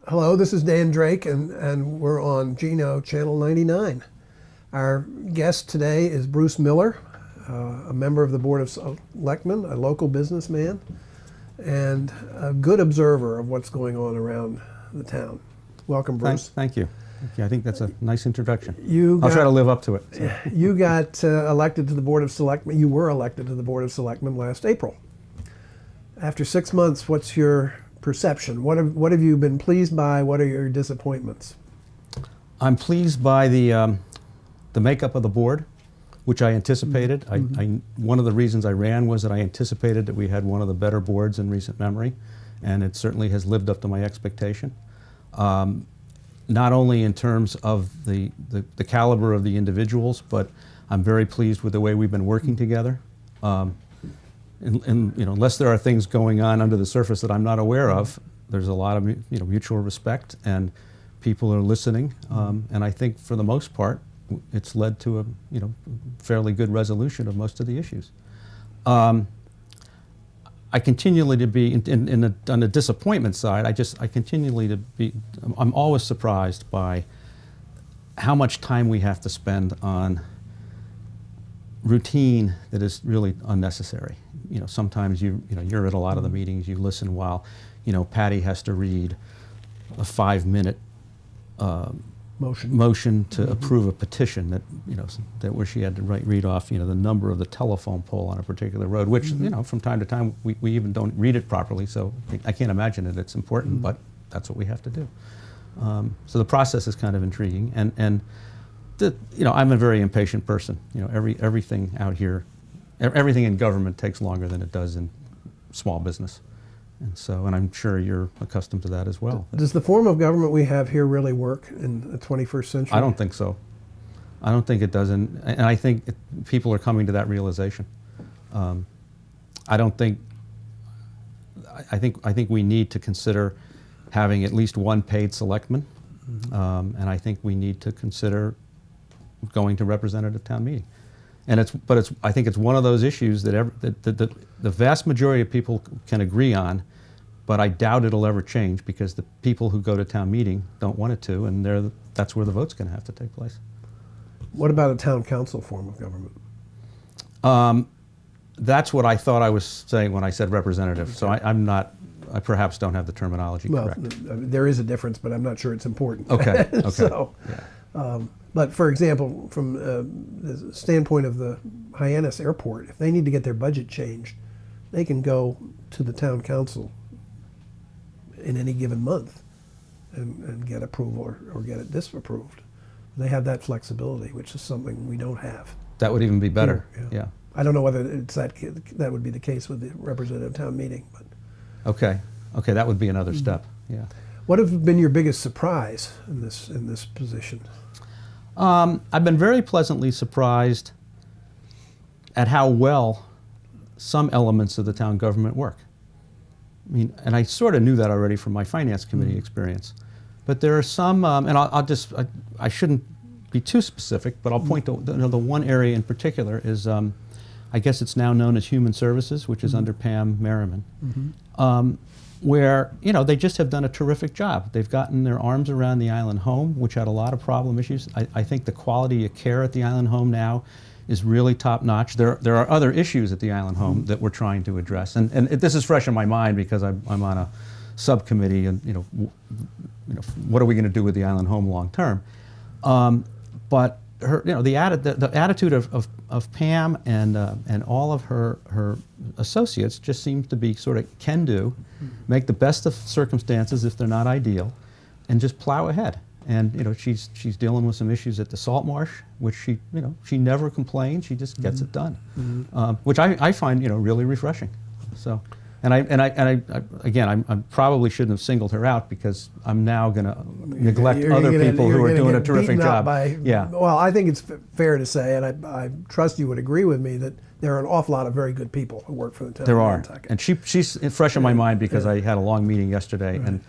Hello, this is Dan Drake, and we're on Geno Channel 99. Our guest today is Bruce Miller, a member of the Board of Selectmen, a local businessman, and a good observer of what's going on around the town. Welcome, Bruce. Thank you. I think that's a nice introduction. I'll try to live up to it. So. You got elected to the Board of Selectmen. You were elected to the Board of Selectmen last April. After 6 months, what's your perception? What have you been pleased by? What are your disappointments? I'm pleased by the makeup of the board, which I anticipated. One of the reasons I ran was that I anticipated that we had one of the better boards in recent memory, and it certainly has lived up to my expectation. Not only in terms of the caliber of the individuals, but I'm very pleased with the way we've been working together. And unless there are things going on under the surface that I'm not aware of, there's a lot of mutual respect, and people are listening. And I think for the most part, it's led to a fairly good resolution of most of the issues. I continually to be on the disappointment side. I continually to be. I'm always surprised by how much time we have to spend on routine that is really unnecessary. Sometimes you're at a lot of the meetings, you listen while Patty has to read a 5-minute motion to approve a petition that where she had to read off the number of the telephone pole on a particular road, which from time to time we even don't read it properly, so I can't imagine that it's important, but that's what we have to do. So the process is kind of intriguing, and I'm a very impatient person. Everything out here, everything in government takes longer than it does in small business. And I'm sure you're accustomed to that as well. Does the form of government we have here really work in the 21st century? I don't think so. I don't think it does, and I think people are coming to that realization. I think we need to consider having at least one paid selectman, and I think we need to consider going to representative town meeting. And I think it's one of those issues that the vast majority of people can agree on, but I doubt it'll ever change because the people who go to town meeting don't want it to, and that's where the vote's going to have to take place. What about a town council form of government? That's what I thought I was saying when I said representative. So I perhaps don't have the terminology correct. There is a difference, but I'm not sure it's important. Okay. So, yeah. But for example, from the standpoint of the Hyannis Airport, if they need to get their budget changed, they can go to the town council in any given month and get approval or get it disapproved. They have that flexibility, which is something we don't have. That would even be better. Yeah. I don't know whether it's that would be the case with the representative town meeting, but. Okay, that would be another step. Yeah. What have been your biggest surprise in this position? I've been very pleasantly surprised at how well some elements of the town government work. I mean, and I sort of knew that already from my finance committee experience, but there are some, and I shouldn't be too specific, but I'll point to the one area in particular is, I guess it's now known as Human Services, which is under Pam Merriman. Where they just have done a terrific job. They've gotten their arms around the Island Home, which had a lot of problem issues. I think the quality of care at the Island Home now is really top notch. There are other issues at the Island Home that we're trying to address, and this is fresh in my mind because I'm on a subcommittee, and what are we going to do with the Island Home long term? But her, the attitude of Pam and all of her associates just seems to be sort of can do, make the best of circumstances if they're not ideal, and just plow ahead. And she's dealing with some issues at the salt marsh, which she never complains. She just gets it done, which I find really refreshing. So. And I probably shouldn't have singled her out because I'm now going to neglect other people who are doing a terrific job. Well, I think it's fair to say, and I trust you would agree with me, that there are an awful lot of very good people who work for the town. There are, and she's fresh in my mind because I had a long meeting yesterday, and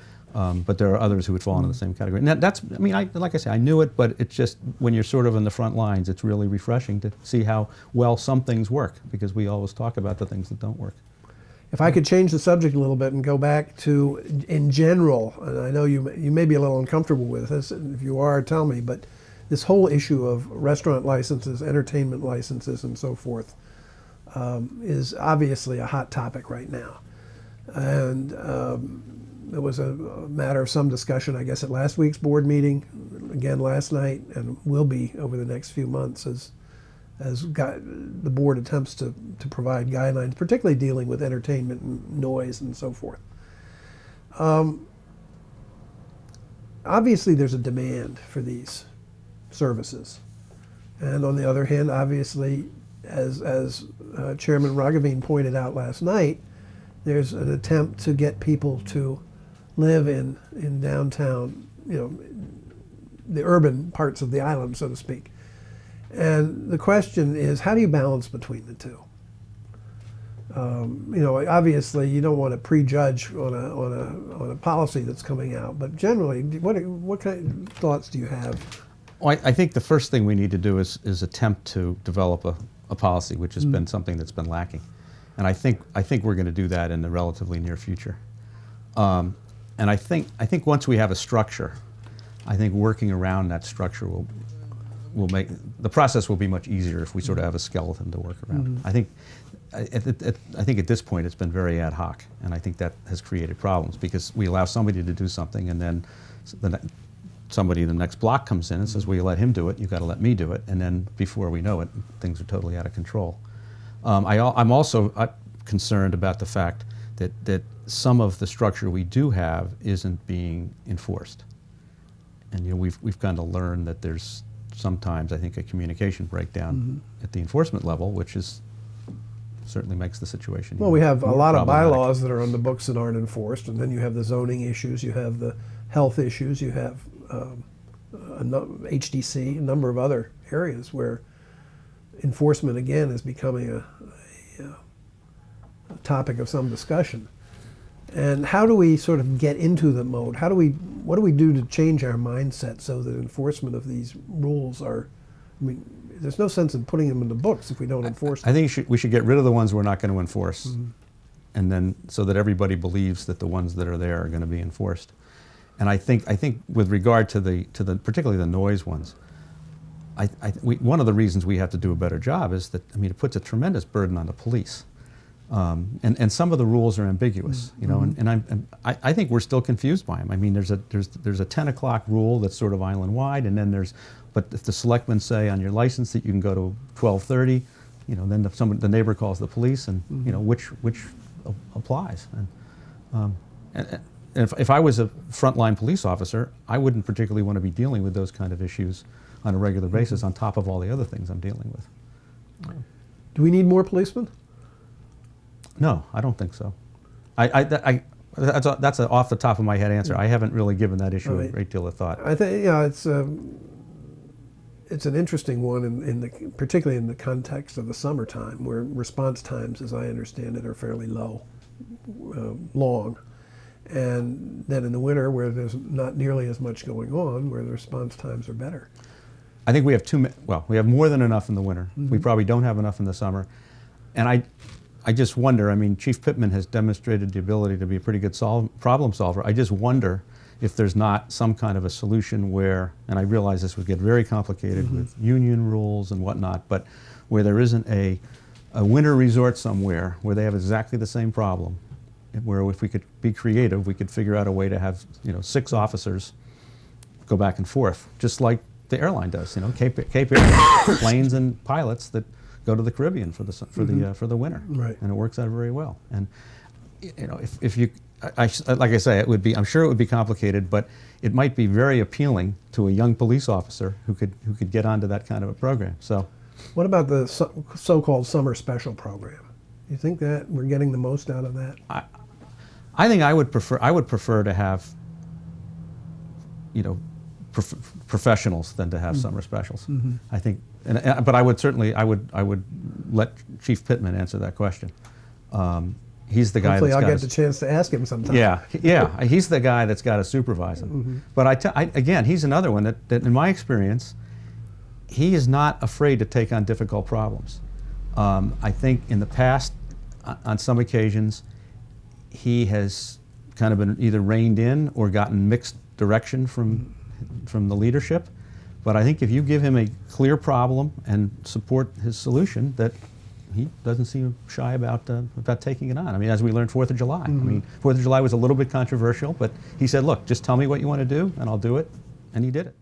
but there are others who would fall into the same category. And that's, I mean, like I say, I knew it, but it's just when you're sort of in the front lines, it's really refreshing to see how well some things work because we always talk about the things that don't work. If I could change the subject a little bit and go back to, in general, and I know you may be a little uncomfortable with this, and if you are, tell me, but this whole issue of restaurant licenses, entertainment licenses, and so forth is obviously a hot topic right now. And it was a matter of some discussion, I guess, at last week's board meeting, again last night, and will be over the next few months as the board attempts to provide guidelines, particularly dealing with entertainment and noise and so forth. Obviously, there's a demand for these services. And on the other hand, obviously, as Chairman Raghaveen pointed out last night, there's an attempt to get people to live in downtown, the urban parts of the island, so to speak. And the question is, how do you balance between the two? Obviously, you don't want to prejudge on a policy that's coming out, but generally, what kind of thoughts do you have? Well, I think the first thing we need to do is attempt to develop a policy, which has been something that's been lacking, and I think we're going to do that in the relatively near future. And I think once we have a structure, I think working around that structure will make the process will be much easier if we sort of have a skeleton to work around. I think at this point it's been very ad hoc, and I think that has created problems because we allow somebody to do something, and then somebody in the next block comes in and says, "Well, you let him do it. You've got to let me do it," and then before we know it, things are totally out of control. I'm also concerned about the fact that some of the structure we do have isn't being enforced, and we've kind of learned that there's sometimes, I think, a communication breakdown at the enforcement level, which certainly makes the situation. Well, we have a lot of bylaws that are on the books that aren't enforced, and then you have the zoning issues, you have the health issues, you have HDC, a number of other areas where enforcement, again, is becoming a topic of some discussion. And how do we sort of get into the mode? What do we do to change our mindset so that enforcement of these rules there's no sense in putting them in the books if we don't enforce them. I think we should get rid of the ones we're not going to enforce, and then so that everybody believes that the ones that are there are going to be enforced. And I think with regard to the particularly the noise ones, one of the reasons we have to do a better job is that it puts a tremendous burden on the police. And some of the rules are ambiguous, and I think we're still confused by them. There's a 10 o'clock rule that's sort of island-wide, and then but if the selectmen say on your license that you can go to 12:30, then the neighbor calls the police, and which applies. And if I was a frontline police officer, I wouldn't particularly want to be dealing with those kind of issues on a regular basis on top of all the other things I'm dealing with. Do we need more policemen? No, I don't think so. That's an off the top of my head answer. I haven't really given that issue a great deal of thought. I think it's an interesting one, particularly in the context of the summertime, where response times, as I understand it, are fairly long, and then in the winter, where there's not nearly as much going on, where the response times are better. I think we have we have more than enough in the winter. We probably don't have enough in the summer, and I just wonder, Chief Pittman has demonstrated the ability to be a pretty good problem solver. I just wonder if there's not some kind of a solution where, and I realize this would get very complicated with union rules and whatnot, but where there isn't a winter resort somewhere where they have exactly the same problem, where if we could be creative, we could figure out a way to have 6 officers go back and forth, just like the airline does. Cape Air planes and pilots that go to the Caribbean for the winter, right? And it works out very well. And if you, like I say, I'm sure it would be complicated, but it might be very appealing to a young police officer who could get onto that kind of a program. So, what about the so-called summer special program? You think that we're getting the most out of that? I think I would prefer to have professionals than to have summer specials. I think. But I would let Chief Pittman answer that question. He's the guy. Hopefully, I'll get the chance to ask him sometime. Yeah. He's the guy that's got to supervise him. But again, he's another one that, in my experience, he is not afraid to take on difficult problems. I think in the past, on some occasions, he has kind of been either reined in or gotten mixed direction from the leadership. But I think if you give him a clear problem and support his solution, that he doesn't seem shy about taking it on. I mean, as we learned 4th of July. I mean, 4th of July was a little bit controversial, but he said, look, just tell me what you want to do and I'll do it. And he did it.